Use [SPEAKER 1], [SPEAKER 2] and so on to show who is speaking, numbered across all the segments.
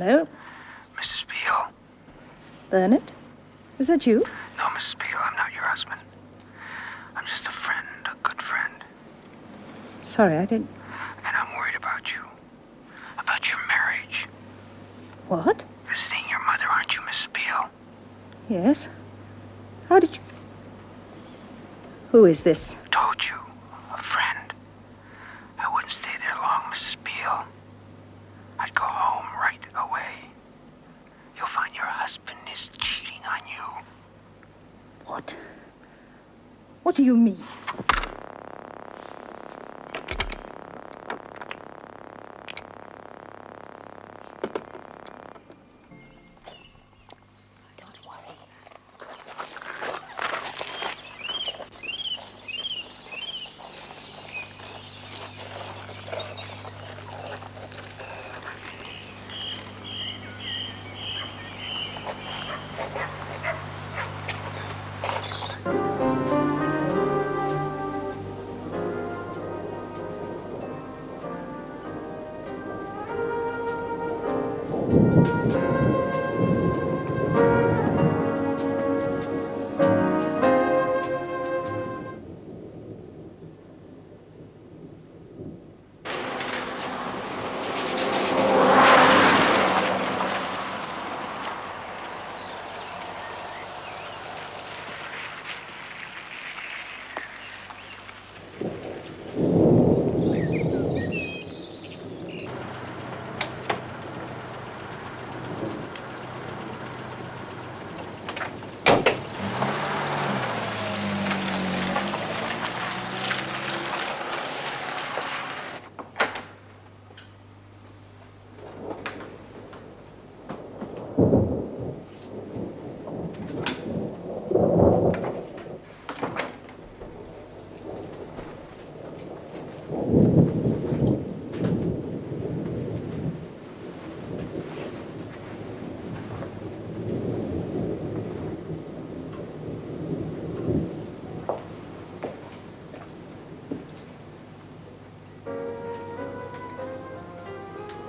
[SPEAKER 1] Hello?
[SPEAKER 2] Mrs. Beale.
[SPEAKER 1] Bernard? Is that you?
[SPEAKER 2] No, Mrs. Beale, I'm not your husband. I'm just a friend, a good friend.
[SPEAKER 1] Sorry, I didn't...
[SPEAKER 2] And I'm worried about you. About your marriage.
[SPEAKER 1] What?
[SPEAKER 2] Visiting your mother, aren't you, Mrs. Beale?
[SPEAKER 1] Yes. How did you... Who is this?
[SPEAKER 2] Told you. A friend. I wouldn't stay there long, Mrs. Beale. I'd go home right away. You'll find your husband is cheating on you.
[SPEAKER 1] What? What do you mean?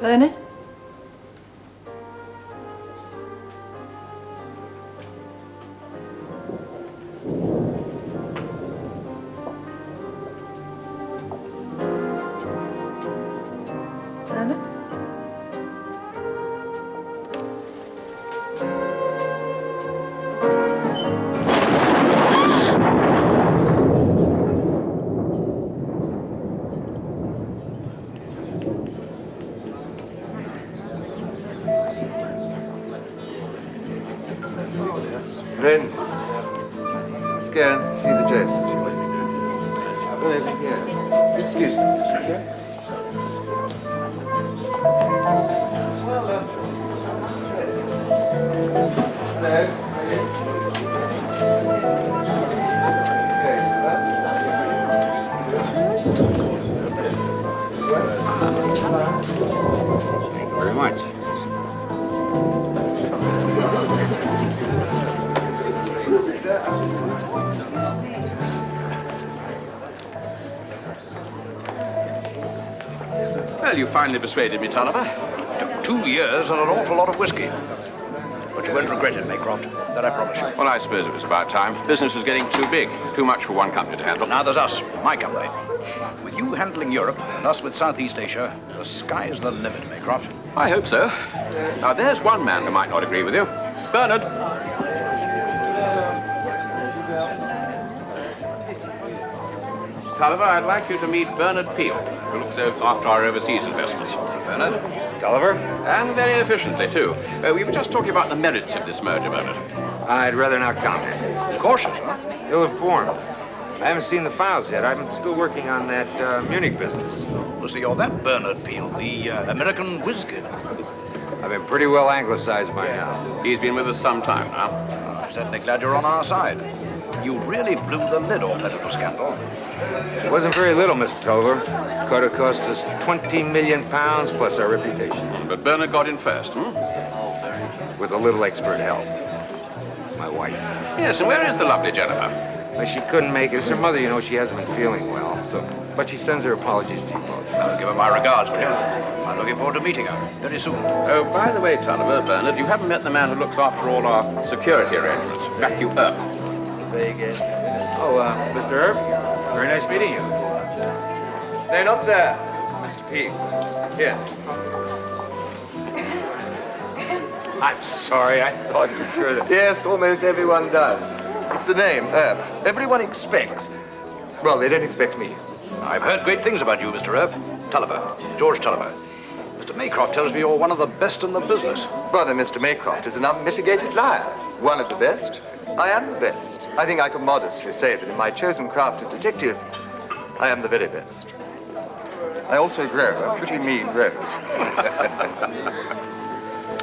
[SPEAKER 1] Bernard? Bernard?
[SPEAKER 3] Then, let's go and see the jail, shall we? Go over here. Excuse me, okay? Well done. Hello.
[SPEAKER 4] Thank you very much.
[SPEAKER 5] Well, you finally persuaded me, Tulliver.
[SPEAKER 6] Took 2 years and an awful lot of whiskey. But you won't regret it, Maycroft. That I promise you.
[SPEAKER 5] Well, I suppose it was about time. Business was getting too big. Too much for one company to handle.
[SPEAKER 6] Now there's us, my company. With you handling Europe and us with Southeast Asia, the sky's the limit, Maycroft.
[SPEAKER 5] I hope so. Now, there's one man who might not agree with you. Bernard. Tulliver, I'd like you to meet Bernard Peel, who looks after our overseas investments.
[SPEAKER 6] Bernard?
[SPEAKER 4] Tulliver?
[SPEAKER 5] And very efficiently, too. We were just talking about the merits of this merger, Bernard.
[SPEAKER 4] I'd rather not comment.
[SPEAKER 6] Cautious, huh?
[SPEAKER 4] Ill-informed. I haven't seen the files yet. I'm still working on that Munich business.
[SPEAKER 6] Well, so you're that Bernard Peel, the American whiz kid.
[SPEAKER 4] I've been pretty well anglicized by now.
[SPEAKER 5] He's been with us some time now.
[SPEAKER 6] I'm certainly glad you're on our side. You really blew the lid off that little scandal.
[SPEAKER 4] It wasn't very little, Mr. Tulliver. Could have cost us 20 million pounds plus our reputation.
[SPEAKER 5] But Bernard got in first,
[SPEAKER 4] With a little expert help. My wife.
[SPEAKER 5] Yes, and where is the lovely Jennifer?
[SPEAKER 4] Well, she couldn't make it. It's her mother, you know, she hasn't been feeling well. But she sends her apologies to you both.
[SPEAKER 6] Give her my regards, will you? I'm looking forward to meeting her very soon.
[SPEAKER 5] Oh, by the way, Tulliver, Bernard, you haven't met the man who looks after all our security arrangements, Matthew Earp.
[SPEAKER 4] Oh, Mr. Earp, very nice meeting you.
[SPEAKER 3] No, not there. Mr. P. Here.
[SPEAKER 4] I'm sorry, I thought for sure that...
[SPEAKER 3] Yes, almost everyone does. It's the name, Earp. Everyone expects. Well, they don't expect me.
[SPEAKER 6] I've heard great things about you, Mr. Earp. Tulliver, George Tulliver. Mr. Maycroft tells me you're one of the best in the business.
[SPEAKER 3] Brother, Mr. Maycroft is an unmitigated liar. One of the best. I am the best. I think I can modestly say that in my chosen craft of detective, I am the very best. I also grow a pretty mean rose.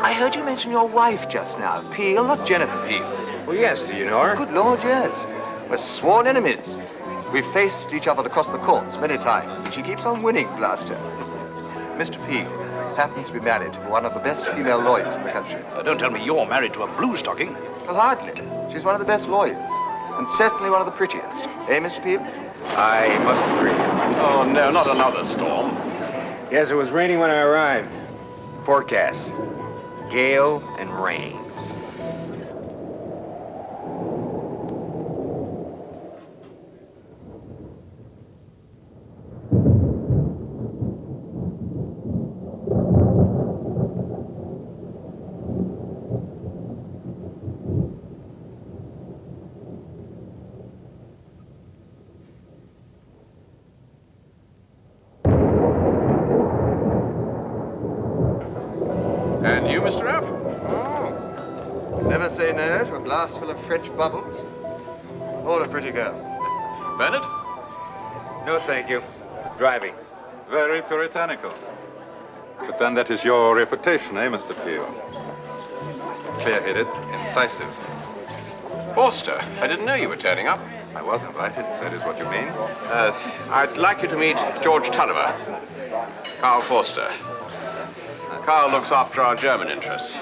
[SPEAKER 3] I heard you mention your wife just now. Peel, not Jennifer Peel.
[SPEAKER 4] Well, yes, do you know her?
[SPEAKER 3] Good Lord, yes. We're sworn enemies. We've faced each other across the courts many times, and she keeps on winning, blast her. Mr. Peel happens to be married to one of the best female lawyers in the country.
[SPEAKER 6] Don't tell me you're married to a blue stocking.
[SPEAKER 3] Well, hardly. She's one of the best lawyers, and certainly one of the prettiest. Eh, Mr. Peel?
[SPEAKER 4] I must agree.
[SPEAKER 5] Oh, no, not another storm.
[SPEAKER 4] Yes, it was raining when I arrived. Forecast. Gale and rain.
[SPEAKER 5] And you, Mr. Earp?
[SPEAKER 3] Never say no to a glass full of French bubbles. Or a pretty girl.
[SPEAKER 5] Bernard?
[SPEAKER 4] No, thank you. Driving.
[SPEAKER 7] Very puritanical. But then that is your reputation, eh, Mr. Peel? Clear-headed, incisive.
[SPEAKER 5] Forster, I didn't know you were turning up.
[SPEAKER 7] I was invited, that is what you mean?
[SPEAKER 5] I'd like you to meet George Tulliver. Carl Forster. Carl looks after our German interests.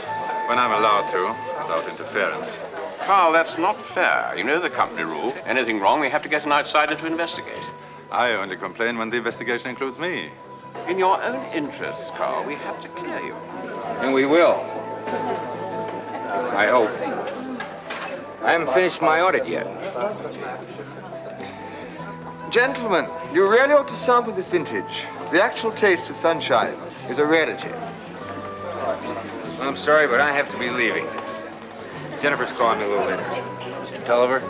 [SPEAKER 7] When I'm allowed to, without interference.
[SPEAKER 5] Carl, that's not fair. You know the company rule. Anything wrong, we have to get an outsider to investigate.
[SPEAKER 7] I only complain when the investigation includes me.
[SPEAKER 5] In your own interests, Carl, we have to clear you.
[SPEAKER 4] And we will. I hope. I haven't finished my audit yet.
[SPEAKER 3] Gentlemen, you really ought to sample this vintage. The actual taste of sunshine is a rarity.
[SPEAKER 4] I'm sorry, but I have to be leaving. Jennifer's calling me a little later. Mr. Tulliver?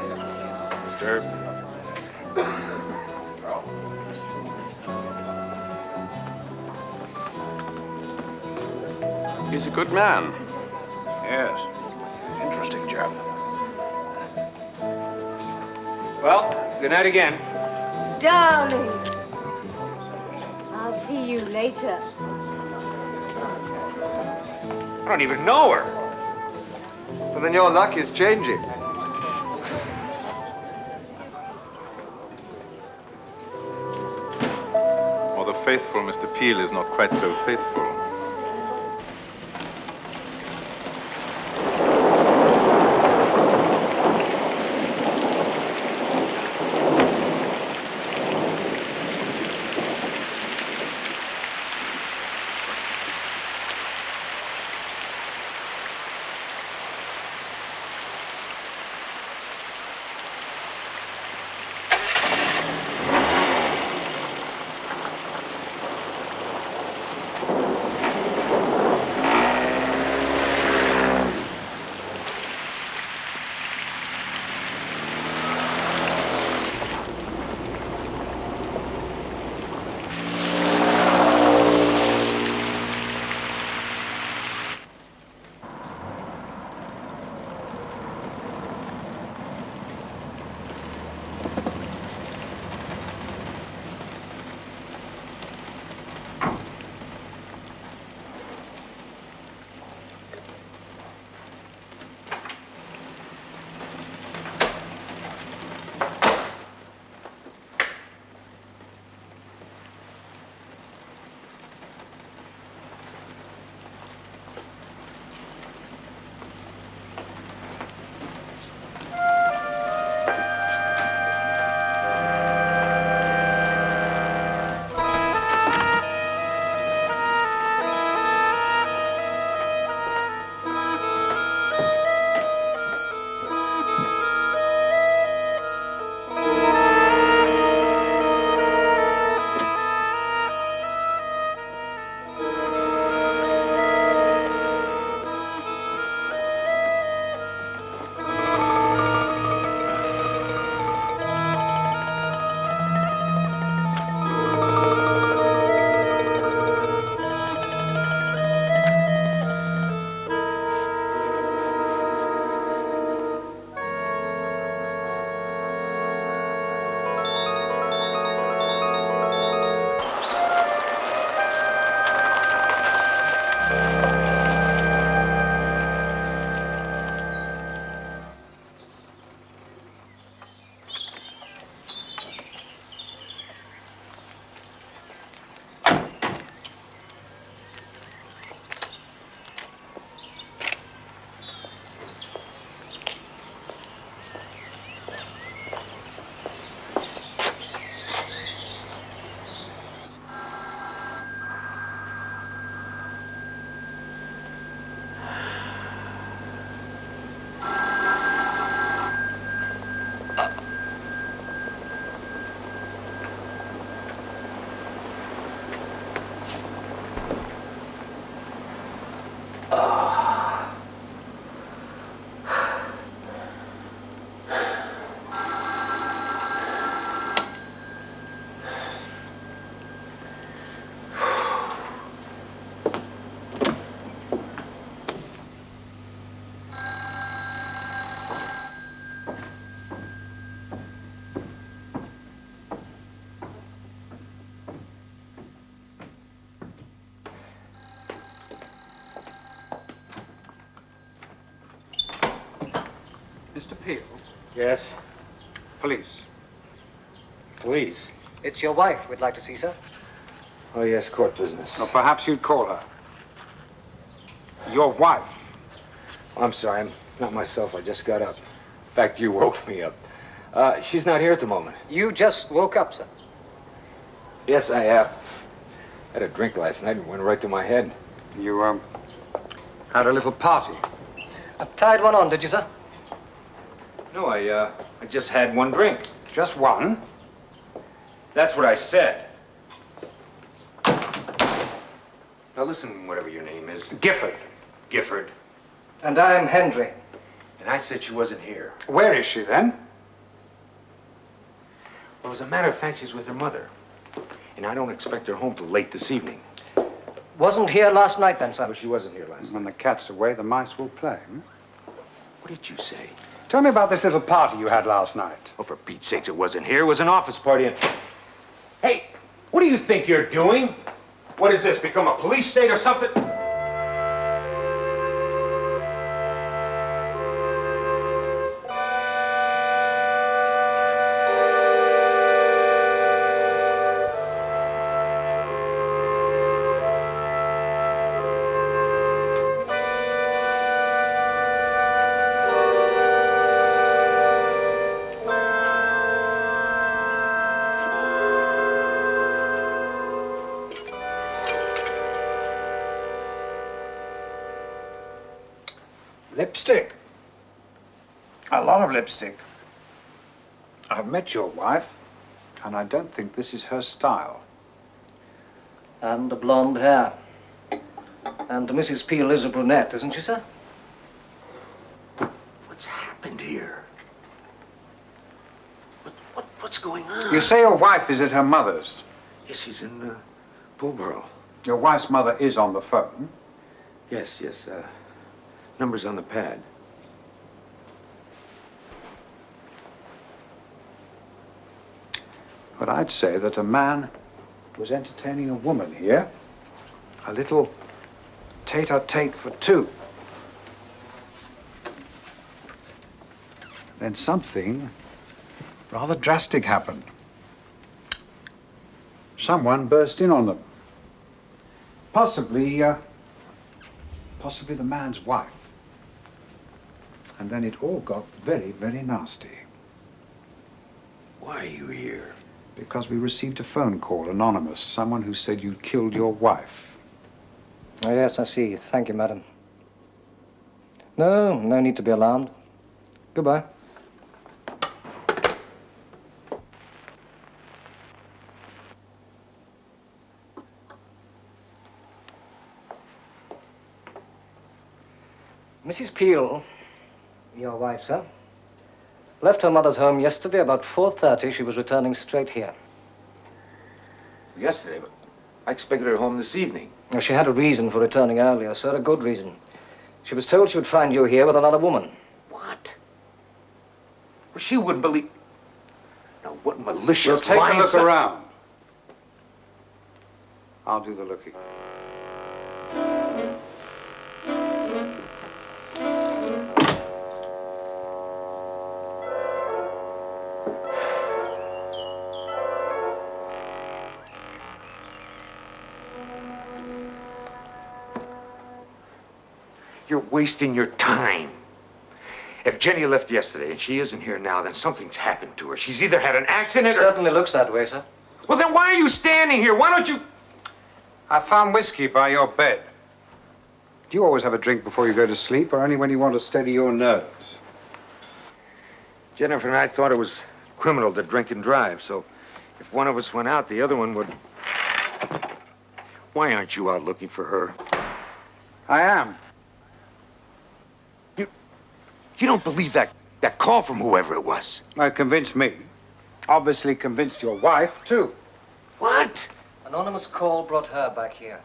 [SPEAKER 4] Mr. Earp?
[SPEAKER 5] He's a good man.
[SPEAKER 6] Yes. Interesting chap.
[SPEAKER 4] Well, good night again.
[SPEAKER 8] Darling, I'll see you later.
[SPEAKER 4] I don't even know her.
[SPEAKER 3] Well, then your luck is changing.
[SPEAKER 7] Or the faithful Mr. Peel is not quite so faithful.
[SPEAKER 9] Mr. Peel?
[SPEAKER 4] Yes?
[SPEAKER 9] Police.
[SPEAKER 4] Police?
[SPEAKER 10] It's your wife we'd like to see, sir.
[SPEAKER 4] Oh, yes, court business.
[SPEAKER 9] Or perhaps you'd call her. Your wife.
[SPEAKER 4] I'm sorry, I'm not myself. I just got up. In fact, you woke me up. She's not here at the moment.
[SPEAKER 10] You just woke up, sir.
[SPEAKER 4] Yes, I had a drink last night and went right to my head.
[SPEAKER 9] You, had a little party.
[SPEAKER 10] Tied one on, did you, sir?
[SPEAKER 4] No, I just had one drink.
[SPEAKER 9] Just one?
[SPEAKER 4] That's what I said. Now listen, whatever your name is.
[SPEAKER 9] Gifford.
[SPEAKER 4] Gifford.
[SPEAKER 10] And I'm Henry.
[SPEAKER 4] And I said she wasn't here.
[SPEAKER 9] Where is she, then?
[SPEAKER 4] Well, as a matter of fact, she's with her mother. And I don't expect her home till late this evening.
[SPEAKER 10] Wasn't here last night, then, sir?
[SPEAKER 4] No, she wasn't here last night.
[SPEAKER 9] When the cat's away, the mice will play. Hmm?
[SPEAKER 4] What did you say?
[SPEAKER 9] Tell me about this little party you had last night.
[SPEAKER 4] Oh, for Pete's sakes, it wasn't here. It was an office party and... Hey, what do you think you're doing? What is this, become a police state or something?
[SPEAKER 9] Lipstick. A lot of lipstick. I've met your wife, and I don't think this is her style.
[SPEAKER 10] And blonde hair. And Mrs. Peel is a brunette, isn't she, sir?
[SPEAKER 4] What's happened here? What's going on?
[SPEAKER 9] You say your wife is at her mother's.
[SPEAKER 4] Yes, she's in Pulborough.
[SPEAKER 9] Your wife's mother is on the phone.
[SPEAKER 4] Yes, number's on the pad.
[SPEAKER 9] But I'd say that a man was entertaining a woman here. A little tete-a-tete for two. Then something rather drastic happened. Someone burst in on them. Possibly the man's wife. And then it all got very, very nasty.
[SPEAKER 4] Why are you here?
[SPEAKER 9] Because we received a phone call, anonymous, someone who said you'd killed your wife.
[SPEAKER 10] Oh, yes, I see. Thank you, madam. No need to be alarmed. Goodbye. Mrs. Peel, your wife, sir, left her mother's home yesterday about 4:30. She was returning straight here.
[SPEAKER 4] Yesterday, but I expected her home this evening.
[SPEAKER 10] Now, she had a reason for returning earlier, sir, a good reason. She was told she would find you here with another woman.
[SPEAKER 4] What? Well, she wouldn't believe... Now, what malicious
[SPEAKER 9] We'll take a
[SPEAKER 4] lying
[SPEAKER 9] look
[SPEAKER 4] son-
[SPEAKER 9] around. I'll do the looking.
[SPEAKER 4] You're wasting your time. If Jenny left yesterday and she isn't here now, then something's happened to her. She's either had an accident or...
[SPEAKER 10] Certainly looks that way, sir.
[SPEAKER 4] Well, then why are you standing here? Why don't you...
[SPEAKER 9] I found whiskey by your bed. Do you always have a drink before you go to sleep, or only when you want to steady your nerves?
[SPEAKER 4] Jennifer and I thought it was criminal to drink and drive, so if one of us went out, the other one would... Why aren't you out looking for her?
[SPEAKER 9] I am.
[SPEAKER 4] You don't believe that call from whoever it was?
[SPEAKER 9] It convinced me. Obviously convinced your wife, too.
[SPEAKER 4] What?
[SPEAKER 10] Anonymous call brought her back here.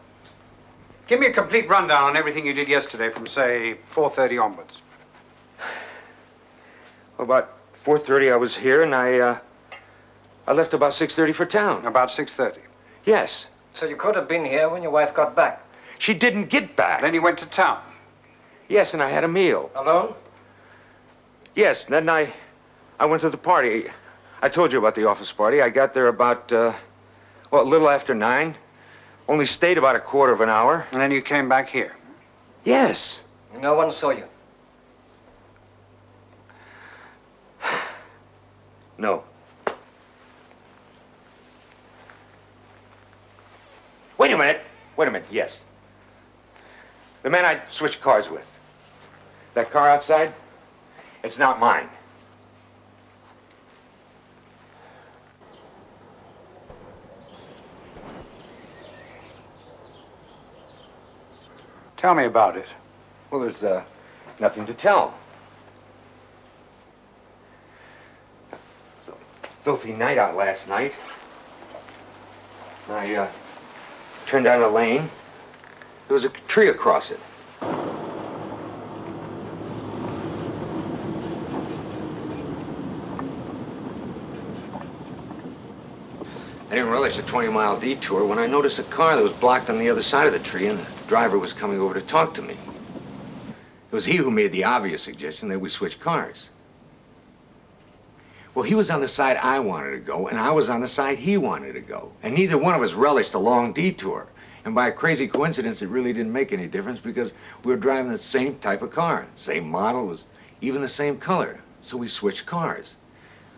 [SPEAKER 9] Give me a complete rundown on everything you did yesterday from, say, 4:30 onwards.
[SPEAKER 4] Well, about 4:30 I was here, and I left about 6:30 for town.
[SPEAKER 9] About 6:30.
[SPEAKER 4] Yes.
[SPEAKER 10] So you could have been here when your wife got back.
[SPEAKER 4] She didn't get back.
[SPEAKER 9] Then you went to town.
[SPEAKER 4] Yes, and I had a meal.
[SPEAKER 10] Alone?
[SPEAKER 4] Yes, then I went to the party. I told you about the office party. I got there about, well, a little after 9. Only stayed about a quarter of an hour.
[SPEAKER 9] And then you came back here?
[SPEAKER 4] Yes.
[SPEAKER 10] No one saw you?
[SPEAKER 4] No. Wait a minute. Wait a minute. Yes. The man I switched cars with. That car outside, it's not mine.
[SPEAKER 9] Tell me about it.
[SPEAKER 4] Well, there's nothing to tell. It was a filthy night out last night. I turned down a lane. There was a tree across it. I didn't realize a 20-mile detour when I noticed a car that was blocked on the other side of the tree, and the driver was coming over to talk to me. It was he who made the obvious suggestion that we switch cars. Well, he was on the side I wanted to go, and I was on the side he wanted to go. And neither one of us relished the long detour. And by a crazy coincidence, it really didn't make any difference because we were driving the same type of car. Same model, was even the same color. So we switched cars.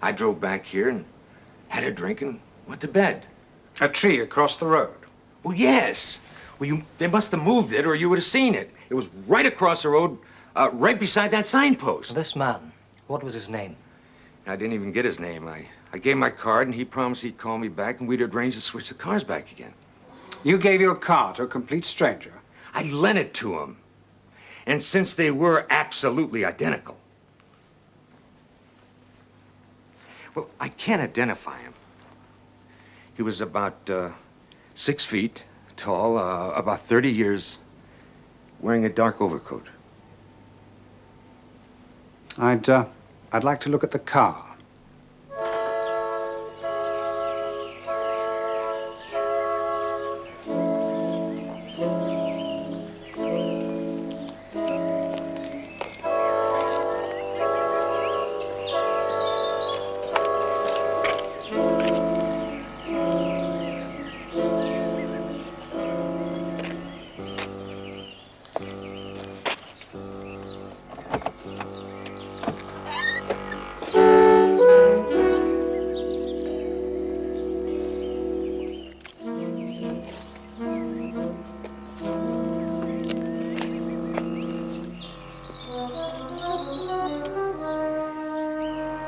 [SPEAKER 4] I drove back here and had a drink and went to bed.
[SPEAKER 9] A tree across the road?
[SPEAKER 4] Well, yes. Well, they must have moved it or you would have seen it. It was right across the road, right beside that signpost.
[SPEAKER 10] This man, what was his name?
[SPEAKER 4] I didn't even get his name. I gave my card and he promised he'd call me back and we'd arrange to switch the cars back again.
[SPEAKER 9] You gave your car to a complete stranger?
[SPEAKER 4] I lent it to him. And since they were absolutely identical. Well, I can't identify him. He was about 6 feet tall, about 30 years, wearing a dark overcoat.
[SPEAKER 9] I'd like to look at the car.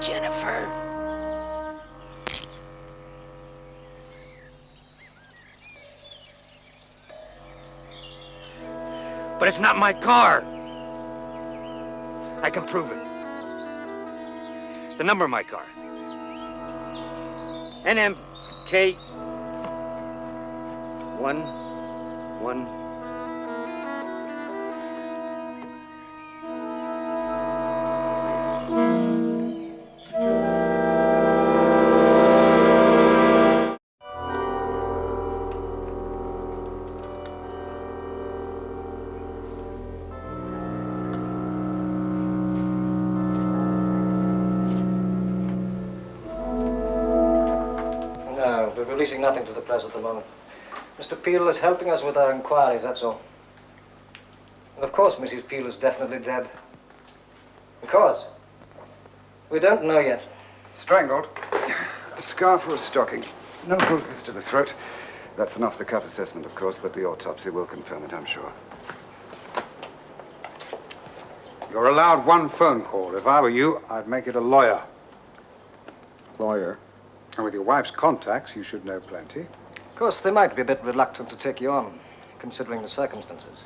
[SPEAKER 2] Jennifer.
[SPEAKER 4] But it's not my car. I can prove it. The number of my car. NMK 11.
[SPEAKER 10] No, we're releasing nothing to the press at the moment. Mr. Peel is helping us with our inquiries, that's all. And of course, Mrs. Peel is definitely dead. Because we don't know yet.
[SPEAKER 11] Strangled. A scarf or a stocking. No bruises to the throat. That's an off-the-cuff assessment, of course, but the autopsy will confirm it, I'm sure.
[SPEAKER 9] You're allowed one phone call. If I were you, I'd make it a lawyer.
[SPEAKER 11] Lawyer?
[SPEAKER 9] And with your wife's contacts, you should know plenty.
[SPEAKER 10] Of course, they might be a bit reluctant to take you on, considering the circumstances.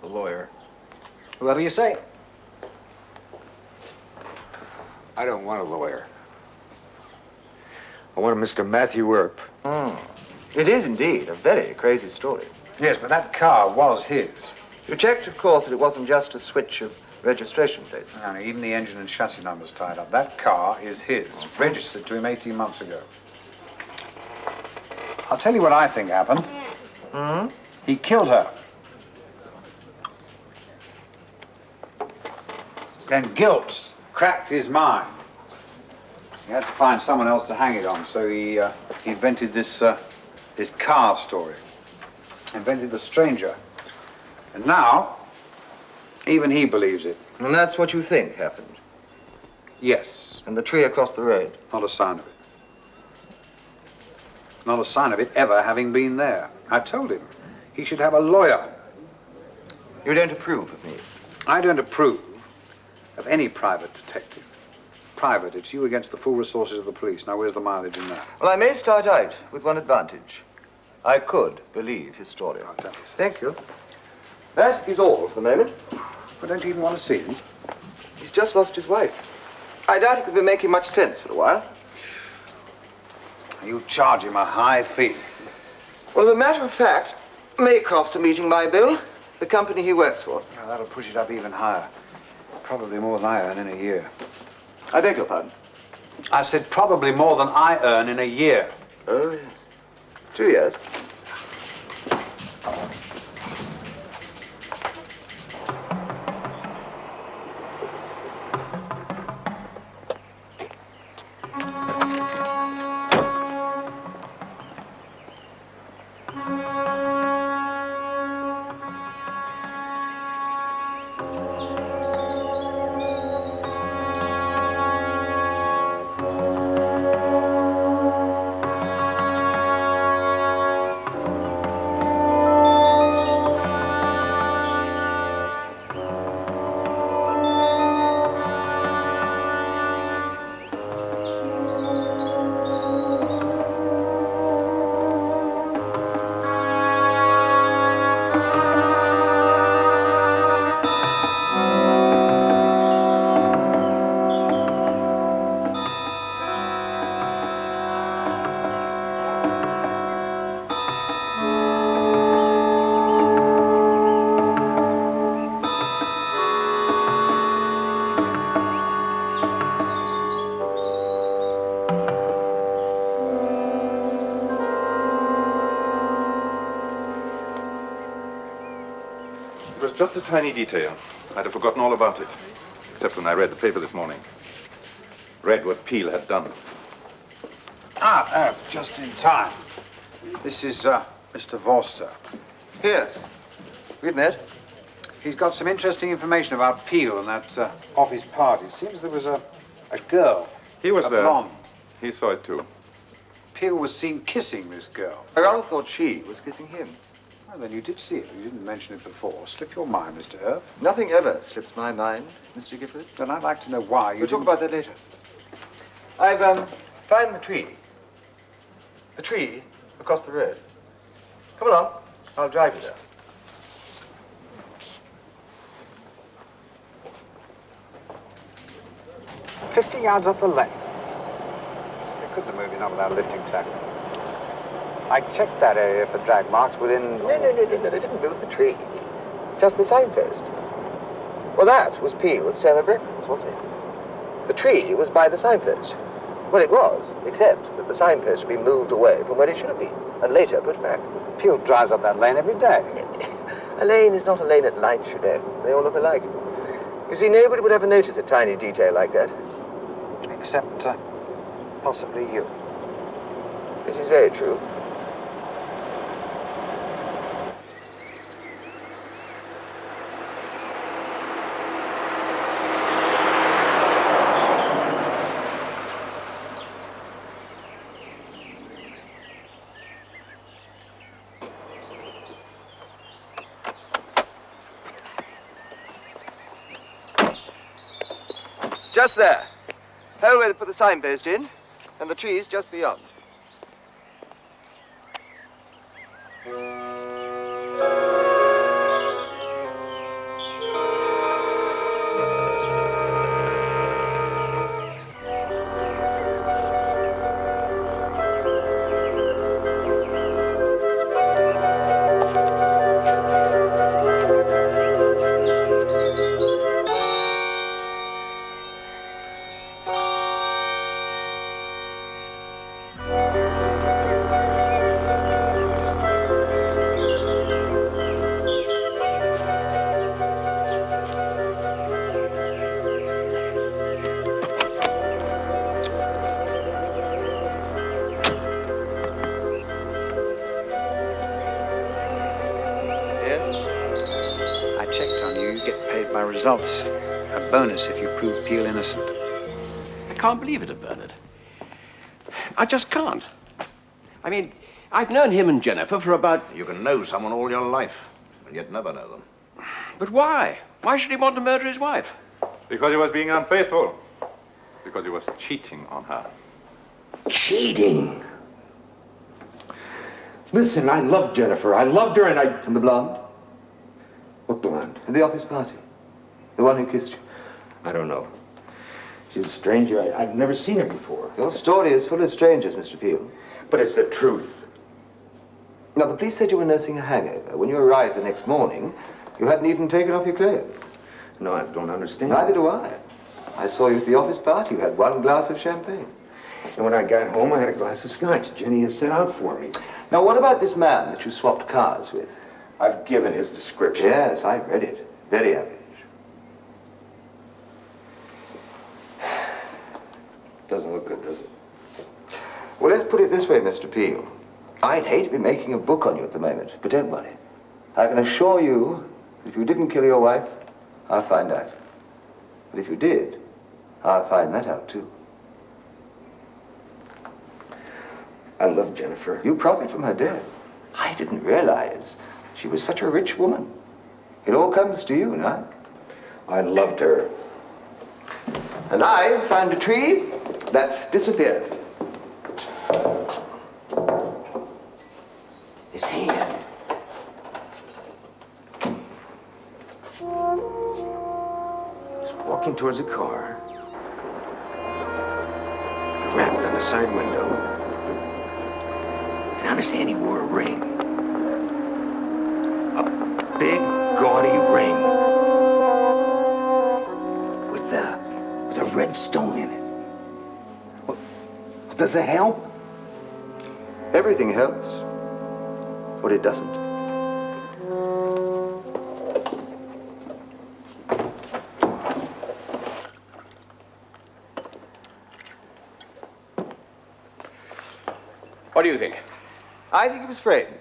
[SPEAKER 11] A lawyer?
[SPEAKER 10] Whoever you say.
[SPEAKER 11] I don't want a lawyer.
[SPEAKER 4] I want a Mr. Matthew Earp.
[SPEAKER 3] It is indeed a very crazy story.
[SPEAKER 9] Yes, but that car was his.
[SPEAKER 3] You checked, of course, that it wasn't just a switch of registration plates.
[SPEAKER 9] No, even the engine and chassis numbers tied up. That car is his, registered to him 18 months ago. I'll tell you what I think happened. He killed her. Then guilt cracked his mind. He had to find someone else to hang it on, so he invented this car story. Invented the stranger. And now, even he believes it.
[SPEAKER 3] And that's what you think happened?
[SPEAKER 9] Yes.
[SPEAKER 3] And the tree across the road?
[SPEAKER 9] Not a sign of it. Not a sign of it ever having been there. I told him he should have a lawyer.
[SPEAKER 3] You don't approve of me?
[SPEAKER 9] I don't approve of any private detective. Private, it's you against the full resources of the police. Now, where's the mileage in that?
[SPEAKER 3] Well, I may start out with one advantage. I could believe his story.
[SPEAKER 9] Oh, don't be so-
[SPEAKER 3] Thank you. That is all for the moment.
[SPEAKER 9] Well, don't you even want to see him?
[SPEAKER 3] He's just lost his wife. I doubt it would be making much sense for a while.
[SPEAKER 9] You charge him a high fee.
[SPEAKER 3] Well, as a matter of fact, Maycroft's are meeting my bill, the company he works for.
[SPEAKER 9] Now, that'll push it up even higher. Probably more than I earn in a year.
[SPEAKER 3] I beg your pardon?
[SPEAKER 9] I said probably more than I earn in a year.
[SPEAKER 3] Oh, yes. 2 years.
[SPEAKER 7] It was just a tiny detail. I'd have forgotten all about it, except when I read the paper this morning. Read what Peel had done.
[SPEAKER 9] Just in time. This is Mr. Vorster.
[SPEAKER 3] Yes. We've met.
[SPEAKER 9] He's got some interesting information about Peel and that office party. It seems there was a girl.
[SPEAKER 7] He was
[SPEAKER 9] a
[SPEAKER 7] there.
[SPEAKER 9] blonde.
[SPEAKER 7] He saw it too.
[SPEAKER 9] Peel was seen kissing this girl.
[SPEAKER 3] I rather thought she was kissing him.
[SPEAKER 9] Well, then you did see it. You didn't mention it before. Slip your mind, Mr. Earp.
[SPEAKER 3] Nothing ever slips my mind, Mr. Gifford.
[SPEAKER 9] Then I'd like to know why you
[SPEAKER 3] We'll talk
[SPEAKER 9] didn't-
[SPEAKER 3] about that later. I've, found the tree. The tree across the road. Come along. I'll drive you there.
[SPEAKER 9] "50 yards up the lane." They couldn't have moved in without a lifting tackle. I checked that area for drag marks within...
[SPEAKER 3] No, they didn't move the tree. Just the signpost. Well, that was Peel's term of reference, wasn't it? The tree was by the signpost. Well, it was, except that the signpost had been moved away from where it should have been, and later put back.
[SPEAKER 9] Peel drives up that lane every day.
[SPEAKER 3] A lane is not a lane at light, you know. They all look alike. You see, nobody would ever notice a tiny detail like that.
[SPEAKER 9] Except, possibly you.
[SPEAKER 3] This is very true. Just there. Hole where they put the signpost in, and the trees just beyond.
[SPEAKER 9] get paid by results. A bonus if you prove Peel innocent.
[SPEAKER 5] I can't believe it of Bernard. I just can't. I mean, I've known him and Jennifer for about...
[SPEAKER 6] You can know someone all your life, and yet never know them.
[SPEAKER 5] But why? Why should he want to murder his wife?
[SPEAKER 7] Because he was being unfaithful. Because he was cheating on her.
[SPEAKER 4] Cheating? Listen, I loved Jennifer. I loved her and I...
[SPEAKER 3] And the blonde?
[SPEAKER 4] What blonde?
[SPEAKER 3] At the office party. The one who kissed you.
[SPEAKER 4] I don't know. She's a stranger. I've never seen her before.
[SPEAKER 3] Your story is full of strangers, Mr. Peel.
[SPEAKER 4] But it's the truth.
[SPEAKER 3] Now, the police said you were nursing a hangover. When you arrived the next morning, you hadn't even taken off your clothes.
[SPEAKER 4] No, I don't understand.
[SPEAKER 3] Neither do I. I saw you at the office party. You had one glass of champagne.
[SPEAKER 4] And when I got home, I had a glass of scotch Jenny had set out for me.
[SPEAKER 3] Now, what about this man that you swapped cars with?
[SPEAKER 4] I've given his description.
[SPEAKER 3] Yes, I read it. Very average.
[SPEAKER 4] Doesn't look good, does it?
[SPEAKER 3] Well, let's put it this way, Mr. Peel. I'd hate to be making a book on you at the moment, but don't worry. I can assure you that if you didn't kill your wife, I'll find out. But if you did, I'll find that out too.
[SPEAKER 4] I love Jennifer.
[SPEAKER 3] You profit from her death. I didn't realize she was such a rich woman. It all comes to you now.
[SPEAKER 4] I loved her.
[SPEAKER 3] And I found a tree that disappeared.
[SPEAKER 4] His hand. He's walking towards a car. He rapped on the side window. And on his hand he wore a ring. A big, gaudy ring. With a red stone in it. Well, does that help?
[SPEAKER 3] Everything helps. Or it doesn't.
[SPEAKER 5] What do you think?
[SPEAKER 3] I think he was framed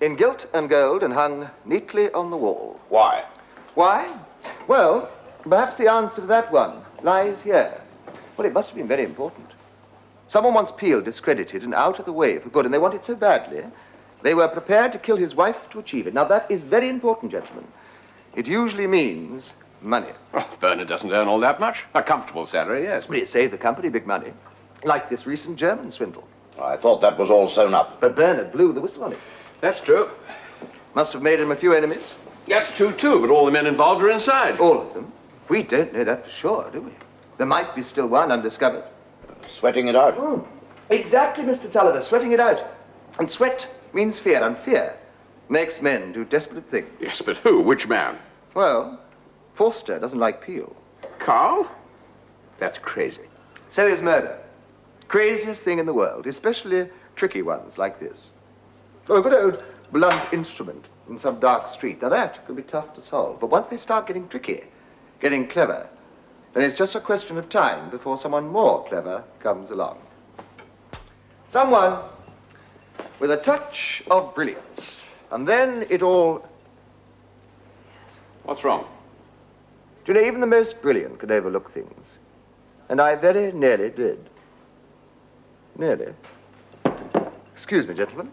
[SPEAKER 3] in gilt and gold and hung neatly on the wall.
[SPEAKER 5] Why?
[SPEAKER 3] Why? Well, perhaps the answer to that one lies here. Well, it must have been very important. Someone wants Peel discredited and out of the way for good, and they want it so badly, they were prepared to kill his wife to achieve it. Now, that is very important, gentlemen. It usually means money.
[SPEAKER 5] Oh, Bernard doesn't earn all that much. A comfortable salary, yes.
[SPEAKER 3] But it saved the company big money, like this recent German swindle.
[SPEAKER 6] I thought that was all sewn up.
[SPEAKER 3] But Bernard blew the whistle on it.
[SPEAKER 5] That's true.
[SPEAKER 3] Must have made him a few enemies.
[SPEAKER 5] That's true, too, but all the men involved are inside.
[SPEAKER 3] All of them. We don't know that for sure, do we? There might be still one undiscovered.
[SPEAKER 6] Sweating it out.
[SPEAKER 3] Exactly, Mr. Tulliver, sweating it out. And sweat means fear, and fear makes men do desperate things.
[SPEAKER 5] Yes, but who? Which man?
[SPEAKER 3] Well, Forster doesn't like Peel.
[SPEAKER 5] Carl? That's crazy.
[SPEAKER 3] So is murder. Craziest thing in the world, especially tricky ones like this. Oh, a good old blunt instrument in some dark street. Now that could be tough to solve. But once they start getting tricky, getting clever, then it's just a question of time before someone more clever comes along. Someone with a touch of brilliance. And then it all...
[SPEAKER 5] What's wrong?
[SPEAKER 3] Do you know, even the most brilliant could overlook things. And I very nearly did. Nearly. Excuse me, gentlemen.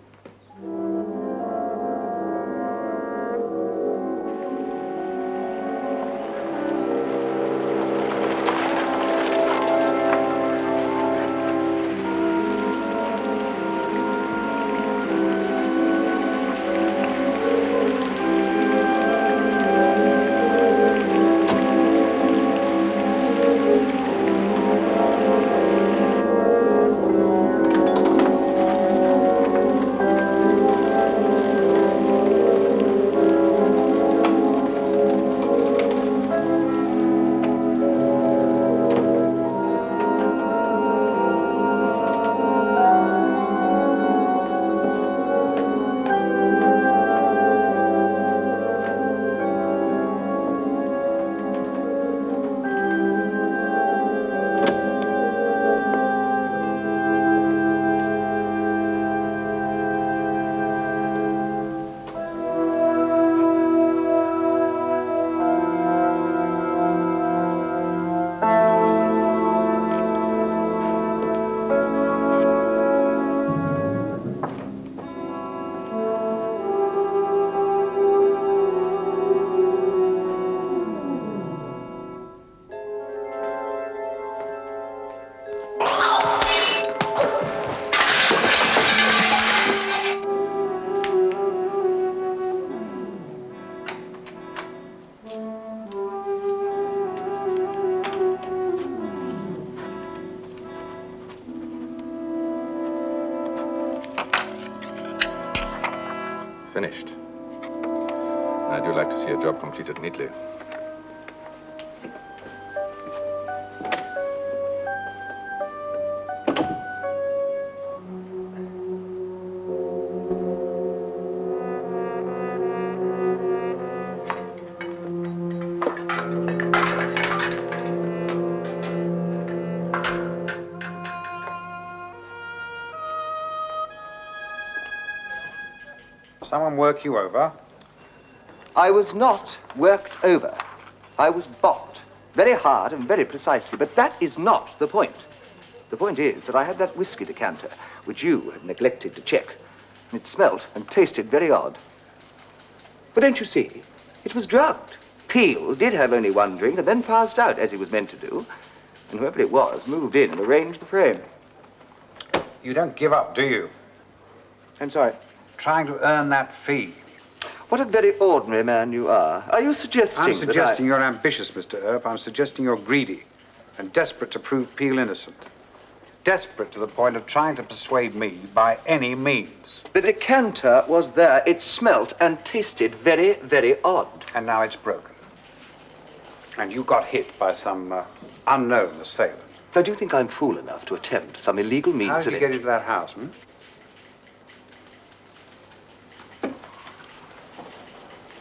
[SPEAKER 7] Finished. I do like to see a job completed neatly.
[SPEAKER 9] Someone work you over?
[SPEAKER 3] I was not worked over. I was bought. Very hard and very precisely. But that is not the point. The point is that I had that whiskey decanter, which you had neglected to check. And it smelt and tasted very odd. But don't you see? It was drugged. Peel did have only one drink and then passed out, as he was meant to do. And whoever it was moved in and arranged the frame.
[SPEAKER 9] You don't give up, do you?
[SPEAKER 3] I'm sorry.
[SPEAKER 9] Trying to earn that fee.
[SPEAKER 3] What a very ordinary man you are. Are you suggesting
[SPEAKER 9] I'm suggesting you're ambitious, Mr. Earp. I'm suggesting you're greedy and desperate to prove Peel innocent. Desperate to the point of trying to persuade me by any means.
[SPEAKER 3] The decanter was there. It smelt and tasted very, very odd.
[SPEAKER 9] And now it's broken. And you got hit by some unknown assailant.
[SPEAKER 3] Now, do you think I'm fool enough to attempt some illegal means
[SPEAKER 9] How
[SPEAKER 3] of
[SPEAKER 9] did you get into that house, hmm?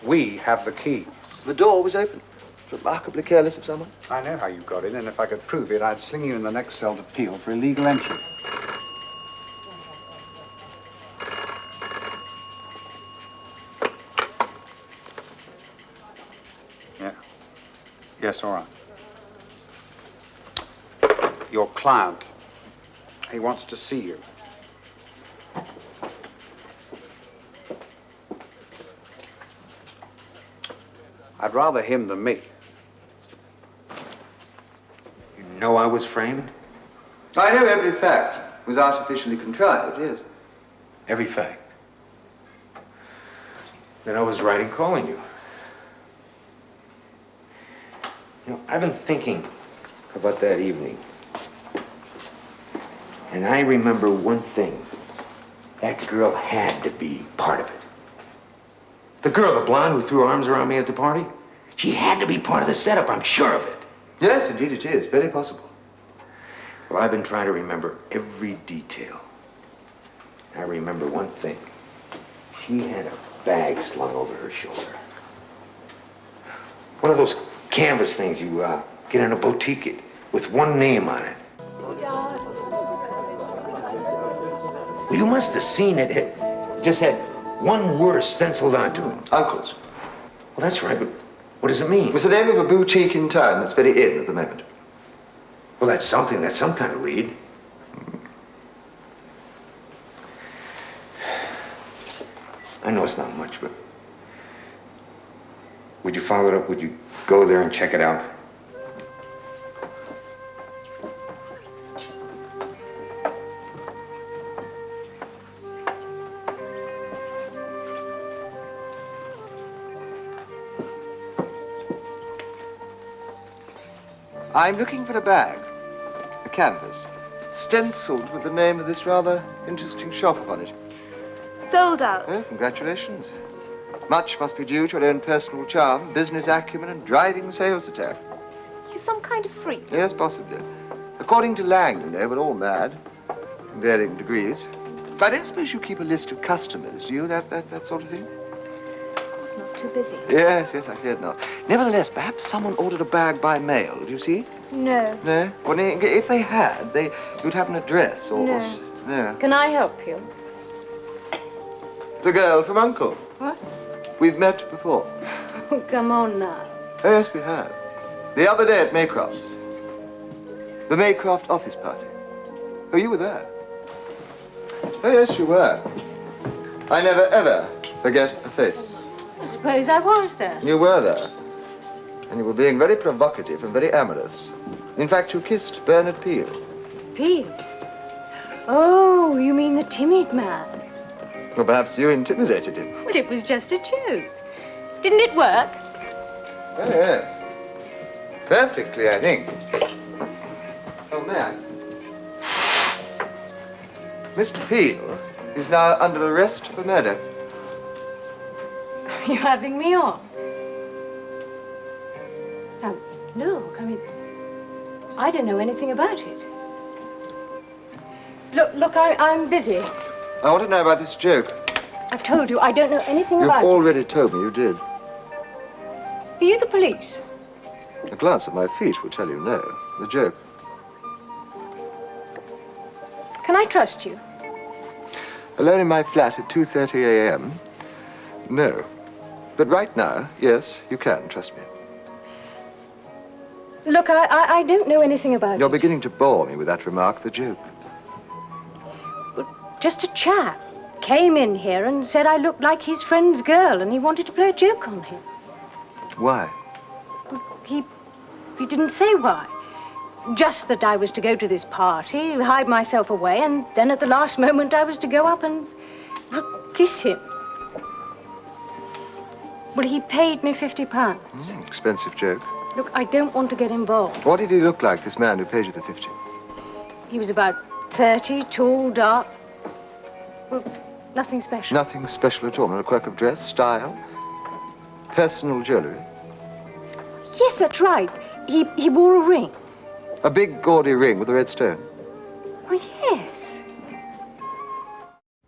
[SPEAKER 9] We have the keys.
[SPEAKER 3] The door was open. Remarkably careless of someone.
[SPEAKER 9] I know how you got in, and if I could prove it, I'd sling you in the next cell to Peel for illegal entry. Yeah. Yes, all right. Your client, he wants to see you. I'd rather him than me.
[SPEAKER 4] You know I was framed?
[SPEAKER 3] I know every fact was artificially contrived, yes.
[SPEAKER 4] Every fact. Then I was right in calling you. You know, I've been thinking about that evening. And I remember one thing. That girl had to be part of it. The girl, the blonde who threw her arms around me at the party, she had to be part of the setup, I'm sure of it.
[SPEAKER 3] Yes, indeed it is. Very possible.
[SPEAKER 4] Well, I've been trying to remember every detail. I remember one thing. She had a bag slung over her shoulder. One of those canvas things you get in a boutique with one name on it. Well, you must have seen it. It just had one word stenciled onto it.
[SPEAKER 3] Uncle's.
[SPEAKER 4] Well, that's right, but what does it mean?
[SPEAKER 3] It's the name of a boutique in town that's very in at the moment.
[SPEAKER 4] Well, that's something. That's some kind of lead. I know it's not much, but would you follow it up? Would you go there and check it out?
[SPEAKER 3] I'm looking for a bag, a canvas, stenciled with the name of this rather interesting shop upon it.
[SPEAKER 8] Sold out.
[SPEAKER 3] Oh, congratulations. Much must be due to your own personal charm, business acumen, and driving sales attack.
[SPEAKER 8] You're some kind of freak.
[SPEAKER 3] Yes, possibly. According to Lang, you know, we're all mad, in varying degrees. But I don't suppose you keep a list of customers, do you? That sort of thing?
[SPEAKER 8] Of course not. Too busy.
[SPEAKER 3] Yes, I feared not. Nevertheless, perhaps someone ordered a bag by mail, do you see?
[SPEAKER 8] No.
[SPEAKER 3] No? Well, if they had, you'd have an address or...
[SPEAKER 8] No.
[SPEAKER 3] No.
[SPEAKER 8] Can I help you?
[SPEAKER 3] The girl from Uncle.
[SPEAKER 8] What?
[SPEAKER 3] We've met before.
[SPEAKER 8] Oh, come on now.
[SPEAKER 3] Oh, yes, we have. The other day at Maycroft's. The Maycroft office party. Oh, you were there. Oh, yes, you were. I never, ever forget a face.
[SPEAKER 8] I suppose I was there.
[SPEAKER 3] You were there. And you were being very provocative and very amorous. In fact, you kissed Bernard Peel.
[SPEAKER 8] Peel? Oh, you mean the timid man?
[SPEAKER 3] Or perhaps you intimidated him.
[SPEAKER 8] Well, it was just a joke. Didn't it work?
[SPEAKER 3] Oh, yes. Perfectly, I think. Oh, man. Mr. Peel is now under arrest for murder.
[SPEAKER 8] You're having me on. Now, look, I mean, I don't know anything about it. Look, I'm busy.
[SPEAKER 3] I want to know about this joke.
[SPEAKER 8] I've told you, I don't know anything about
[SPEAKER 3] You've already told me you did.
[SPEAKER 8] it. Are you the police?
[SPEAKER 3] A glance at my feet will tell you no. The joke.
[SPEAKER 8] Can I trust you?
[SPEAKER 3] Alone in my flat at 2:30 a.m.? No. But right now, yes, you can trust me.
[SPEAKER 8] Look, I don't know anything about
[SPEAKER 3] You're
[SPEAKER 8] it.
[SPEAKER 3] beginning to bore me with that remark, the joke.
[SPEAKER 8] Just a chap came in here and said I looked like his friend's girl and he wanted to play a joke on him.
[SPEAKER 3] Why?
[SPEAKER 8] He didn't say why. Just that I was to go to this party, hide myself away, and then at the last moment I was to go up and kiss him. Well, he paid me £50.
[SPEAKER 3] Expensive joke.
[SPEAKER 8] Look, I don't want to get involved.
[SPEAKER 3] What did he look like, this man who paid you the 50?
[SPEAKER 8] He was about 30, tall, dark. Well, nothing special.
[SPEAKER 3] Nothing special at all. Not a quirk of dress, style, personal jewellery.
[SPEAKER 8] Yes, that's right. He wore a ring.
[SPEAKER 3] A big, gaudy ring with a red stone.
[SPEAKER 8] Oh, yes.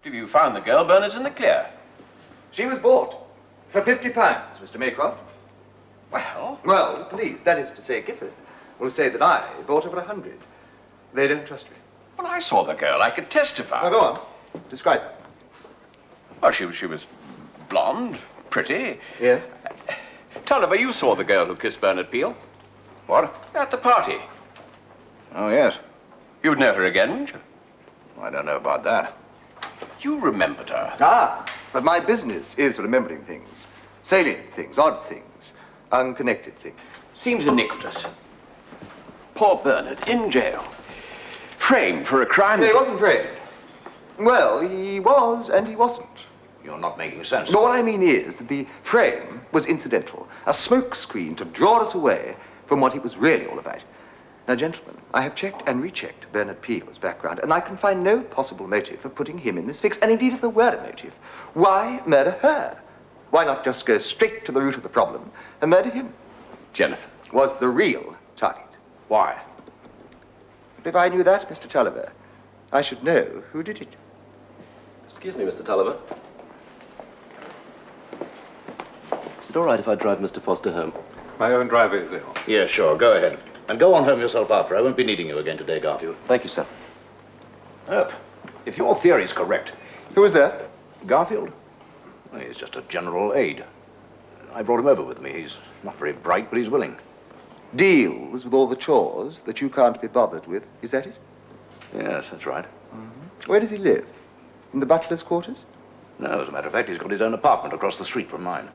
[SPEAKER 5] Have you found the girl? Bernard's in the clear.
[SPEAKER 3] She was bought for £50, Mr. Maycroft. Well, the police, that is to say Gifford, will say that I bought her for 100. They don't trust me.
[SPEAKER 5] Well, I saw the girl. I could testify.
[SPEAKER 3] Now, go on. Describe her.
[SPEAKER 5] Well, she was blonde, pretty.
[SPEAKER 3] Yes?
[SPEAKER 5] Tulliver, you saw the girl who kissed Bernard Peel.
[SPEAKER 6] What?
[SPEAKER 5] At the party.
[SPEAKER 6] Oh, yes.
[SPEAKER 5] You'd know her again, wouldn't you?
[SPEAKER 6] I don't know about that.
[SPEAKER 5] You remembered her.
[SPEAKER 3] Ah, but my business is remembering things. Salient things, odd things, unconnected things.
[SPEAKER 5] Seems iniquitous. Poor Bernard, in jail. Framed for a crime.
[SPEAKER 3] He wasn't framed. Well, he was and he wasn't.
[SPEAKER 6] You're not making sense.
[SPEAKER 3] No, what I mean is that the frame was incidental, a smokescreen to draw us away from what it was really all about. Now, gentlemen, I have checked and rechecked Bernard Peel's background, and I can find no possible motive for putting him in this fix. And indeed, if there were a motive, why murder her? Why not just go straight to the root of the problem and murder him?
[SPEAKER 5] Jennifer
[SPEAKER 3] was the real target.
[SPEAKER 6] Why?
[SPEAKER 3] If I knew that, Mr. Tulliver, I should know who did it.
[SPEAKER 12] Excuse me, Mr. Tulliver. Is it all right if I drive Mr. Foster home?
[SPEAKER 7] My own driver is ill.
[SPEAKER 6] Yeah, sure. Go ahead. And go on home yourself after. I won't be needing you again today, Garfield.
[SPEAKER 12] Thank you, sir.
[SPEAKER 6] Earp, if your theory's correct...
[SPEAKER 3] Who was that?
[SPEAKER 6] Garfield. Well, he's just a general aide. I brought him over with me. He's not very bright, but he's willing.
[SPEAKER 3] Deals with all the chores that you can't be bothered with. Is that it?
[SPEAKER 6] Yes, that's right.
[SPEAKER 3] Where does he live? In the butler's quarters?
[SPEAKER 6] No, as a matter of fact, he's got his own apartment across the street from mine.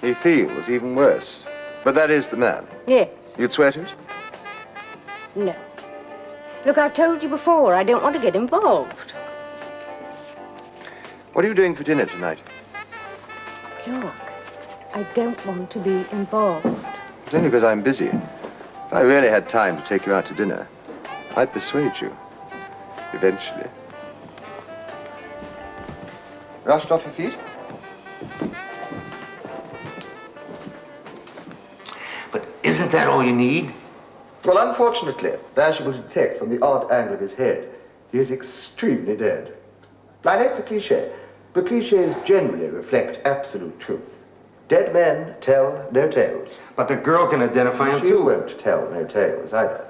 [SPEAKER 3] He feels even worse. But that is the man.
[SPEAKER 8] Yes.
[SPEAKER 3] You'd swear to it?
[SPEAKER 8] No. Look, I've told you before, I don't want to get involved.
[SPEAKER 3] What are you doing for dinner tonight?
[SPEAKER 8] Look, I don't want to be involved.
[SPEAKER 3] It's only because I'm busy. If I really had time to take you out to dinner, I'd persuade you. Eventually. Rushed off your feet?
[SPEAKER 4] But isn't that all you need?
[SPEAKER 3] Well, unfortunately, as you will detect from the odd angle of his head, he is extremely dead. I know it's a cliché, but clichés generally reflect absolute truth. Dead men tell no tales.
[SPEAKER 4] But the girl can identify him
[SPEAKER 3] She
[SPEAKER 4] too.
[SPEAKER 3] won't tell no tales either.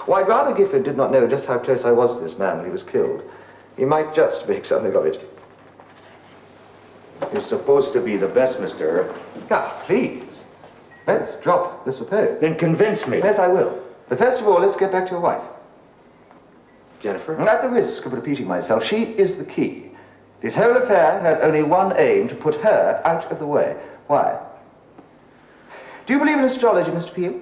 [SPEAKER 3] Well, I'd rather Gifford did not know just how close I was to this man when he was killed. He might just make something of it.
[SPEAKER 4] You're supposed to be the best, Mr. Earp.
[SPEAKER 3] Ah, please. Let's drop the suppose.
[SPEAKER 4] Then convince me.
[SPEAKER 3] Yes, I will. But first of all, let's get back to your wife.
[SPEAKER 4] Jennifer?
[SPEAKER 3] At the risk of repeating myself, she is the key. This whole affair had only one aim, to put her out of the way. Why? Do you believe in astrology, Mr. Peel?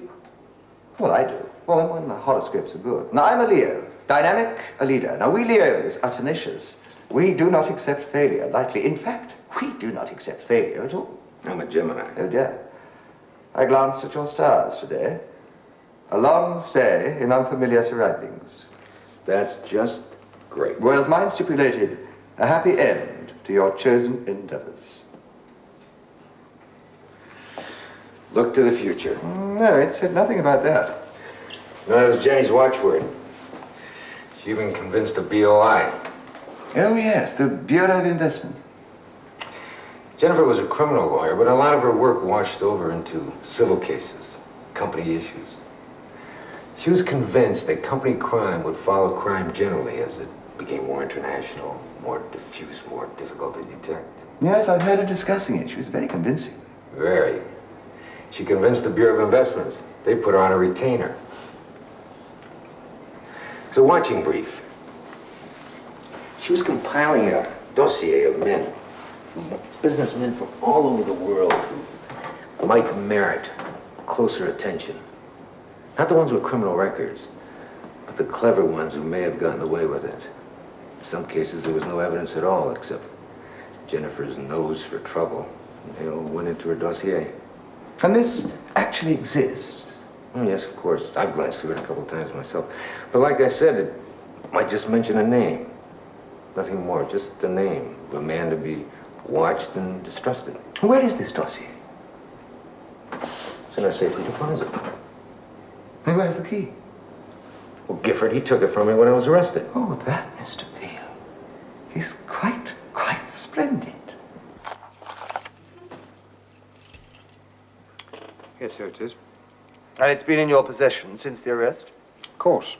[SPEAKER 3] Well, I do. Well, when the horoscopes are good. Now, I'm a Leo. Dynamic, a leader. Now, we Leos are tenacious. We do not accept failure lightly. In fact, we do not accept failure at all.
[SPEAKER 4] I'm a Gemini.
[SPEAKER 3] Oh, dear. I glanced at your stars today. A long stay in unfamiliar surroundings.
[SPEAKER 4] That's just great.
[SPEAKER 3] Whereas mine stipulated a happy end to your chosen endeavors.
[SPEAKER 4] Look to the future.
[SPEAKER 3] No, it said nothing about that.
[SPEAKER 4] No, that was Jenny's watchword. She even convinced the BOI.
[SPEAKER 3] Oh, yes, the Bureau of Investment.
[SPEAKER 4] Jennifer was a criminal lawyer, but a lot of her work washed over into civil cases, company issues. She was convinced that company crime would follow crime generally as it became more international, more diffuse, more difficult to detect.
[SPEAKER 3] Yes, I've heard her discussing it. She was very convincing.
[SPEAKER 4] Very. She convinced the Bureau of Investments. They put her on a retainer. It's a watching brief. She was compiling a dossier of men, businessmen from all over the world who might merit closer attention. Not the ones with criminal records, but the clever ones who may have gotten away with it. In some cases, there was no evidence at all except Jennifer's nose for trouble. They all went into her dossier.
[SPEAKER 3] And this actually exists?
[SPEAKER 4] Yes, of course. I've glanced through it a couple times myself. But like I said, it might just mention a name. Nothing more, just the name of a man to be watched and distrusted.
[SPEAKER 3] Where is this dossier?
[SPEAKER 4] It's in our safety deposit.
[SPEAKER 3] And where's the key?
[SPEAKER 4] Well, Gifford, he took it from me when I was arrested.
[SPEAKER 3] Oh, that Mr. Peel is quite splendid.
[SPEAKER 9] Yes, so it is.
[SPEAKER 3] And it's been in your possession since the arrest?
[SPEAKER 9] Of course.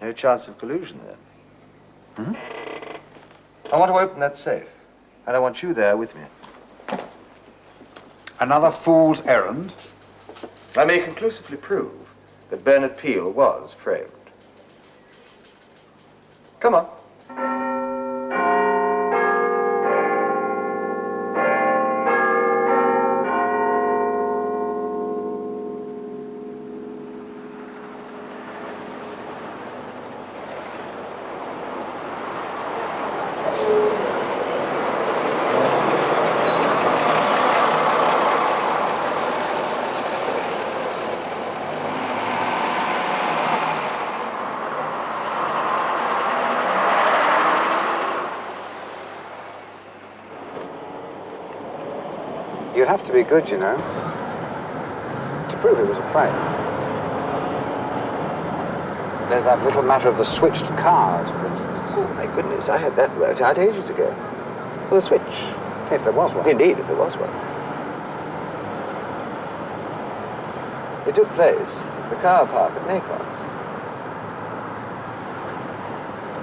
[SPEAKER 3] No chance of collusion, then? I want to open that safe, and I want you there with me.
[SPEAKER 9] Another fool's errand?
[SPEAKER 3] I may conclusively prove that Bernard Peel was framed. Come on.
[SPEAKER 9] You'd have to be good, you know, to prove it was a frame. There's that little matter of the switched cars, for instance.
[SPEAKER 3] Oh, my goodness, I had that worked out ages ago. Well, the switch.
[SPEAKER 9] If there was one.
[SPEAKER 3] Indeed, if there was one. It took place at the car park at Maycross.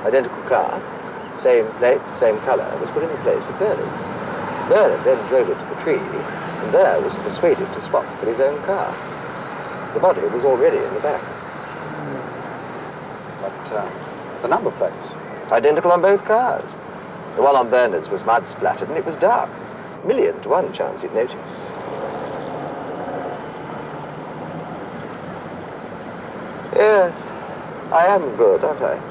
[SPEAKER 3] Identical car, same plates, same colour, was put in the place of Bernard's. Bernard then drove it to the tree, and there was persuaded to swap for his own car. The body was already in the back.
[SPEAKER 9] But the number plates?
[SPEAKER 3] Identical on both cars. The one on Bernard's was mud-splattered, and it was dark. 1,000,000 to 1 chance he'd notice. Yes, I am good, aren't I?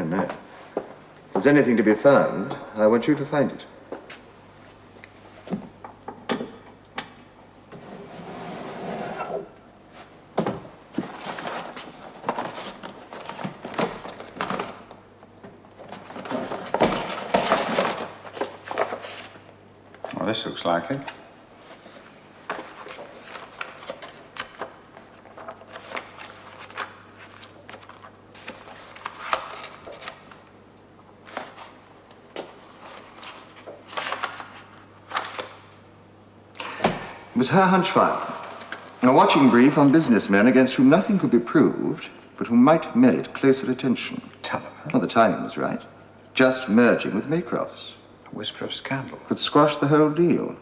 [SPEAKER 3] No. If there's anything to be found, I want you to find it.
[SPEAKER 9] Well, this looks likely.
[SPEAKER 3] It was her hunch file. A watching brief on businessmen against whom nothing could be proved, but who might merit closer attention.
[SPEAKER 9] Tulliver?
[SPEAKER 3] Well, the timing was right. Just merging with Maycroft's.
[SPEAKER 9] A whisper of scandal.
[SPEAKER 3] Could squash the whole deal.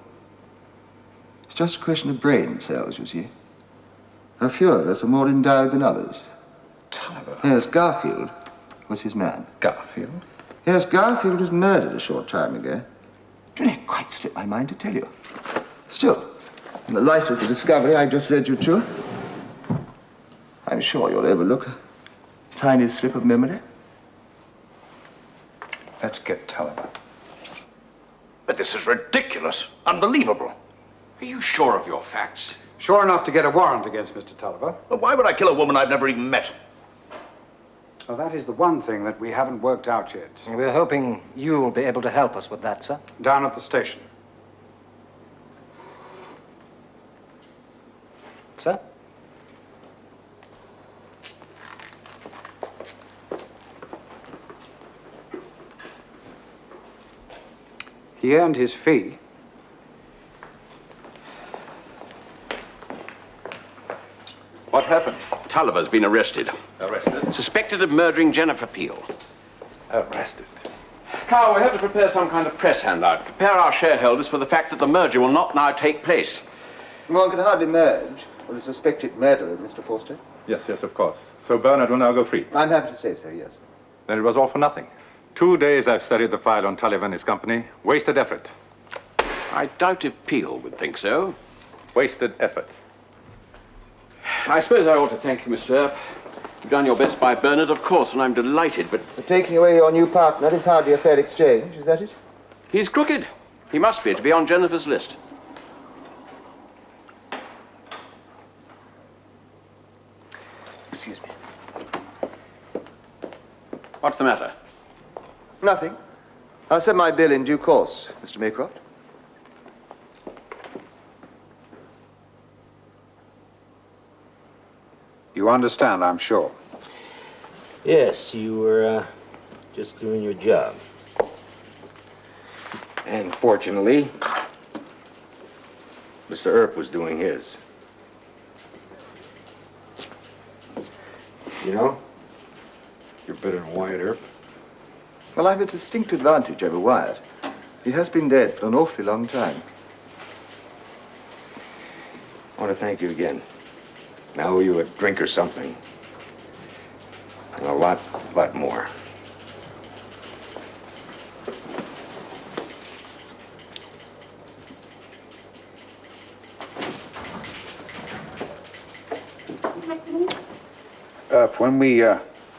[SPEAKER 3] It's just a question of brain cells, you see. A few of us are more endowed than others.
[SPEAKER 9] Tulliver?
[SPEAKER 3] Yes, Garfield was his man.
[SPEAKER 9] Garfield?
[SPEAKER 3] Yes, Garfield was murdered a short time ago. It quite slipped my mind to tell you. Still, in the light of the discovery I've just led you to, I'm sure you'll overlook a tiny slip of memory.
[SPEAKER 9] Let's get Tulliver.
[SPEAKER 6] But this is ridiculous. Unbelievable.
[SPEAKER 5] Are you sure of your facts?
[SPEAKER 9] Sure enough to get a warrant against Mr. Tulliver.
[SPEAKER 6] Well, why would I kill a woman I've never even met?
[SPEAKER 9] Well, that is the one thing that we haven't worked out yet.
[SPEAKER 10] We're hoping you'll be able to help us with that, sir.
[SPEAKER 9] Down at the station.
[SPEAKER 10] Sir?
[SPEAKER 9] He earned his fee.
[SPEAKER 5] What happened?
[SPEAKER 6] Tulliver's been arrested.
[SPEAKER 5] Arrested?
[SPEAKER 6] Suspected of murdering Jennifer Peel.
[SPEAKER 5] Arrested. Carl, we have to prepare some kind of press handout. Prepare our shareholders for the fact that the merger will not now take place.
[SPEAKER 3] One can hardly merge with a suspected murderer, Mr. Forster.
[SPEAKER 7] Yes, of course. So Bernard will now go free.
[SPEAKER 3] I'm happy to say so, yes.
[SPEAKER 7] Then it was all for nothing. 2 days I've studied the file on Tulliver and his company. Wasted effort.
[SPEAKER 6] I doubt if Peel would think so.
[SPEAKER 7] Wasted effort.
[SPEAKER 5] I suppose I ought to thank you, Mr. Earp. You've done your best by Bernard, of course, and I'm delighted, but...
[SPEAKER 3] But taking away your new partner is hardly a fair exchange, is that it?
[SPEAKER 5] He's crooked. He must be to be on Jennifer's list.
[SPEAKER 3] Excuse me.
[SPEAKER 5] What's the matter?
[SPEAKER 3] Nothing. I'll send my bill in due course, Mr. Maycroft.
[SPEAKER 9] You understand, I'm sure.
[SPEAKER 13] Yes, you were just doing your job.
[SPEAKER 4] And fortunately, Mr. Earp was doing his. You know, you're better than Wyatt Earp.
[SPEAKER 3] Well, I've a distinct advantage over Wyatt. He has been dead for an awfully long time.
[SPEAKER 4] I want to thank you again. I owe you a drink or something. And a lot more.
[SPEAKER 9] Earp, when we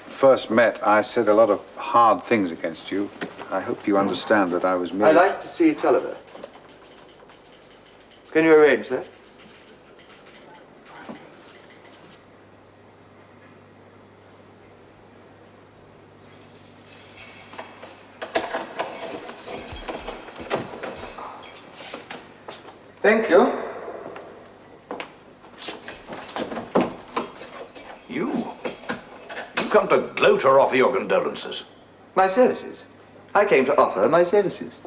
[SPEAKER 9] first met, I said a lot of hard things against you. I hope you understand that I was merely...
[SPEAKER 3] I'd like to see Tulliver. Can you arrange that? Thank you.
[SPEAKER 6] You come to gloat or offer your condolences?
[SPEAKER 3] My services. I came to offer my services.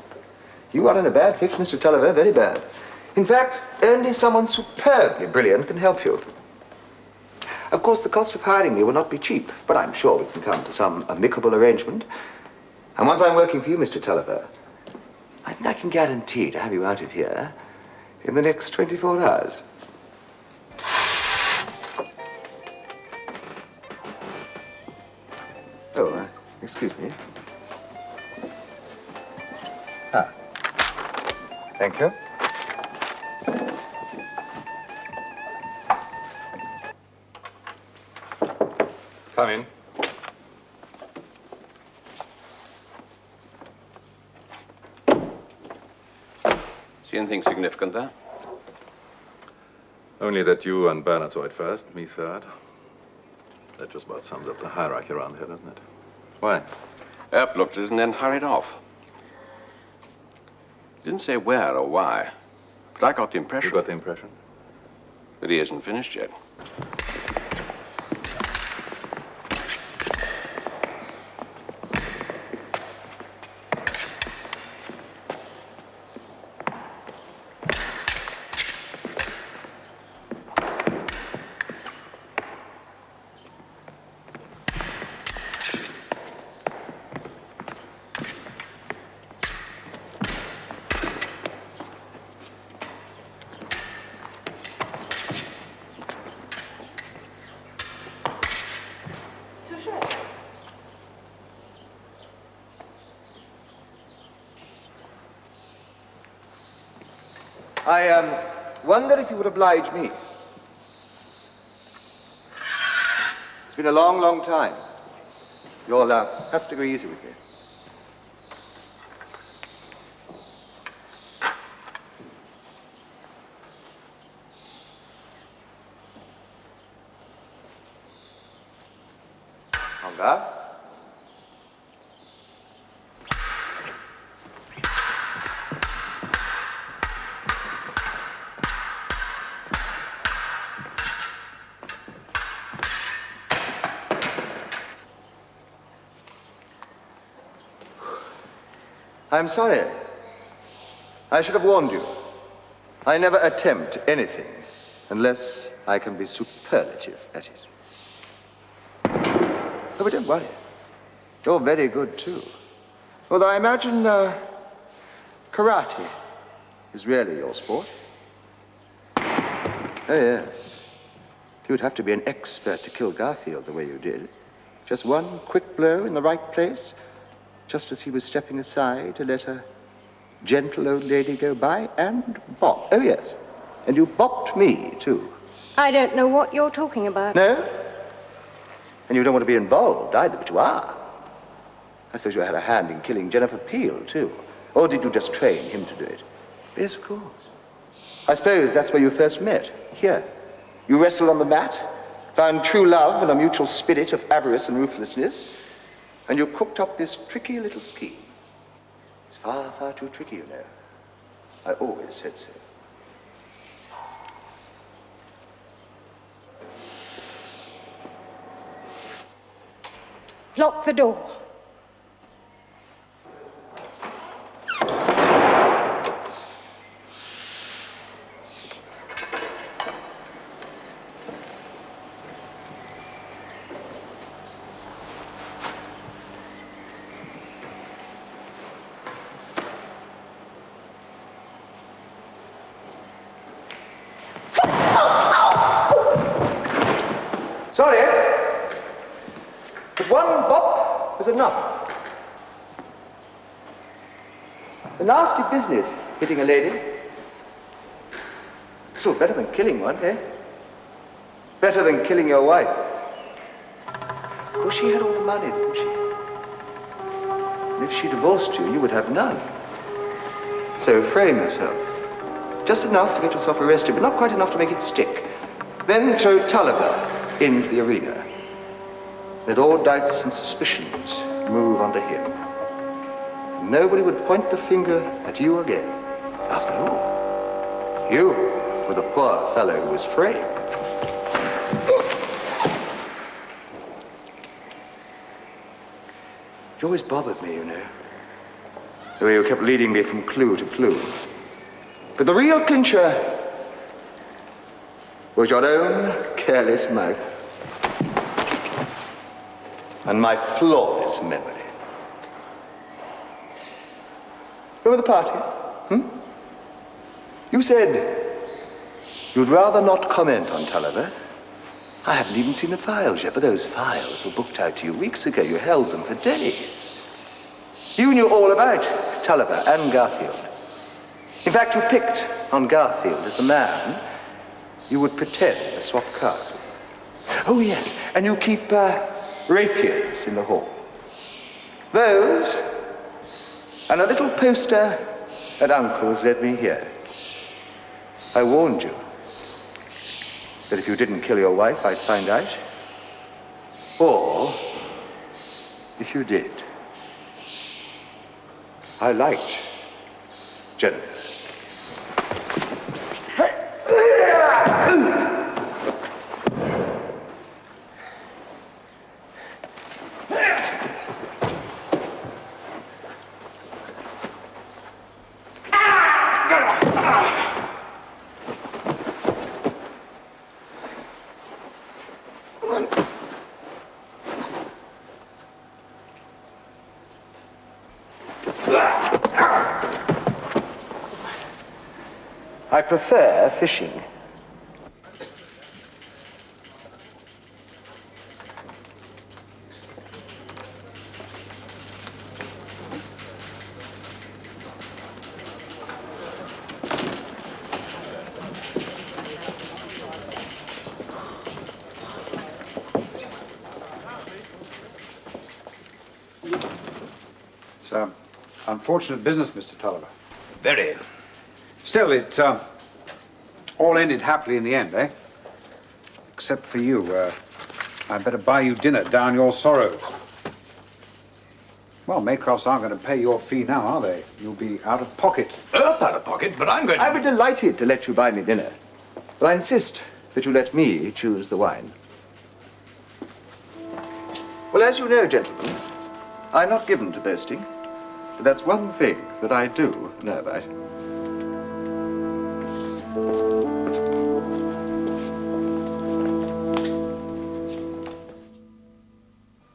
[SPEAKER 3] You are in a bad fix, Mr. Tulliver, very bad. In fact, only someone superbly brilliant can help you. Of course, the cost of hiring me will not be cheap, but I'm sure we can come to some amicable arrangement. And once I'm working for you, Mr. Tulliver, I think I can guarantee to have you out of here in the next 24 hours. Oh, excuse me. Ah. Thank you.
[SPEAKER 7] Come in.
[SPEAKER 5] See anything significant there?
[SPEAKER 7] Only that you and Bernard saw it first, me third. That just about sums up the hierarchy around here, doesn't it? Why?
[SPEAKER 5] Earp looked at it and then hurried off. Didn't say where or why, but I got the impression.
[SPEAKER 7] You got the impression?
[SPEAKER 5] That he isn't finished yet.
[SPEAKER 3] I wonder if you would oblige me. It's been a long, long time. You'll have to go easy with me. Longer. I'm sorry. I should have warned you. I never attempt anything unless I can be superlative at it. Oh, but don't worry. You're very good, too. Although I imagine karate is really your sport. Oh, yes. You'd have to be an expert to kill Garfield the way you did. Just one quick blow in the right place, just as he was stepping aside to let a gentle old lady go by, and bop. Oh, yes. And you bopped me, too.
[SPEAKER 8] I don't know what you're talking about.
[SPEAKER 3] No? And you don't want to be involved either, but you are. I suppose you had a hand in killing Jennifer Peel, too. Or did you just train him to do it? Yes, of course. I suppose that's where you first met, here. You wrestled on the mat, found true love and a mutual spirit of avarice and ruthlessness, and you cooked up this tricky little scheme. It's far, far too tricky, you know. I always said so.
[SPEAKER 8] Lock the door.
[SPEAKER 3] Sorry, but one bop was enough. A nasty business, hitting a lady. Still better than killing one, eh? Better than killing your wife. Of course, she had all the money, didn't she? And if she divorced you, you would have none. So frame yourself. Just enough to get yourself arrested, but not quite enough to make it stick. Then throw Tulliver into the arena. Let all doubts and suspicions move onto him. And nobody would point the finger at you again. After all, you were the poor fellow who was framed. It always bothered me, you know, the way you kept leading me from clue to clue. But the real clincher was your own careless mouth and my flawless memory. Remember the party? You said you'd rather not comment on Tulliver. I haven't even seen the files yet, but those files were booked out to you weeks ago. You held them for days. You knew all about Tulliver and Garfield. In fact, you picked on Garfield as the man you would pretend to swap cars with. Oh, yes, and you keep rapiers in the hall. Those, and a little poster that Uncle's led me here. I warned you that if you didn't kill your wife, I'd find out. Or, if you did, I liked Jennifer. I prefer fishing.
[SPEAKER 9] It's unfortunate business, Mr. Tulliver.
[SPEAKER 6] Very.
[SPEAKER 9] Still, it all ended happily in the end, eh? Except for you. I'd better buy you dinner, down your sorrows. Well, Maycrofts aren't going to pay your fee now, are they? You'll be out of pocket.
[SPEAKER 6] Earp out of pocket, but I'm going to...
[SPEAKER 3] I'd be delighted to let you buy me dinner, but I insist that you let me choose the wine. Well, as you know, gentlemen, I'm not given to boasting, but that's one thing that I do know about.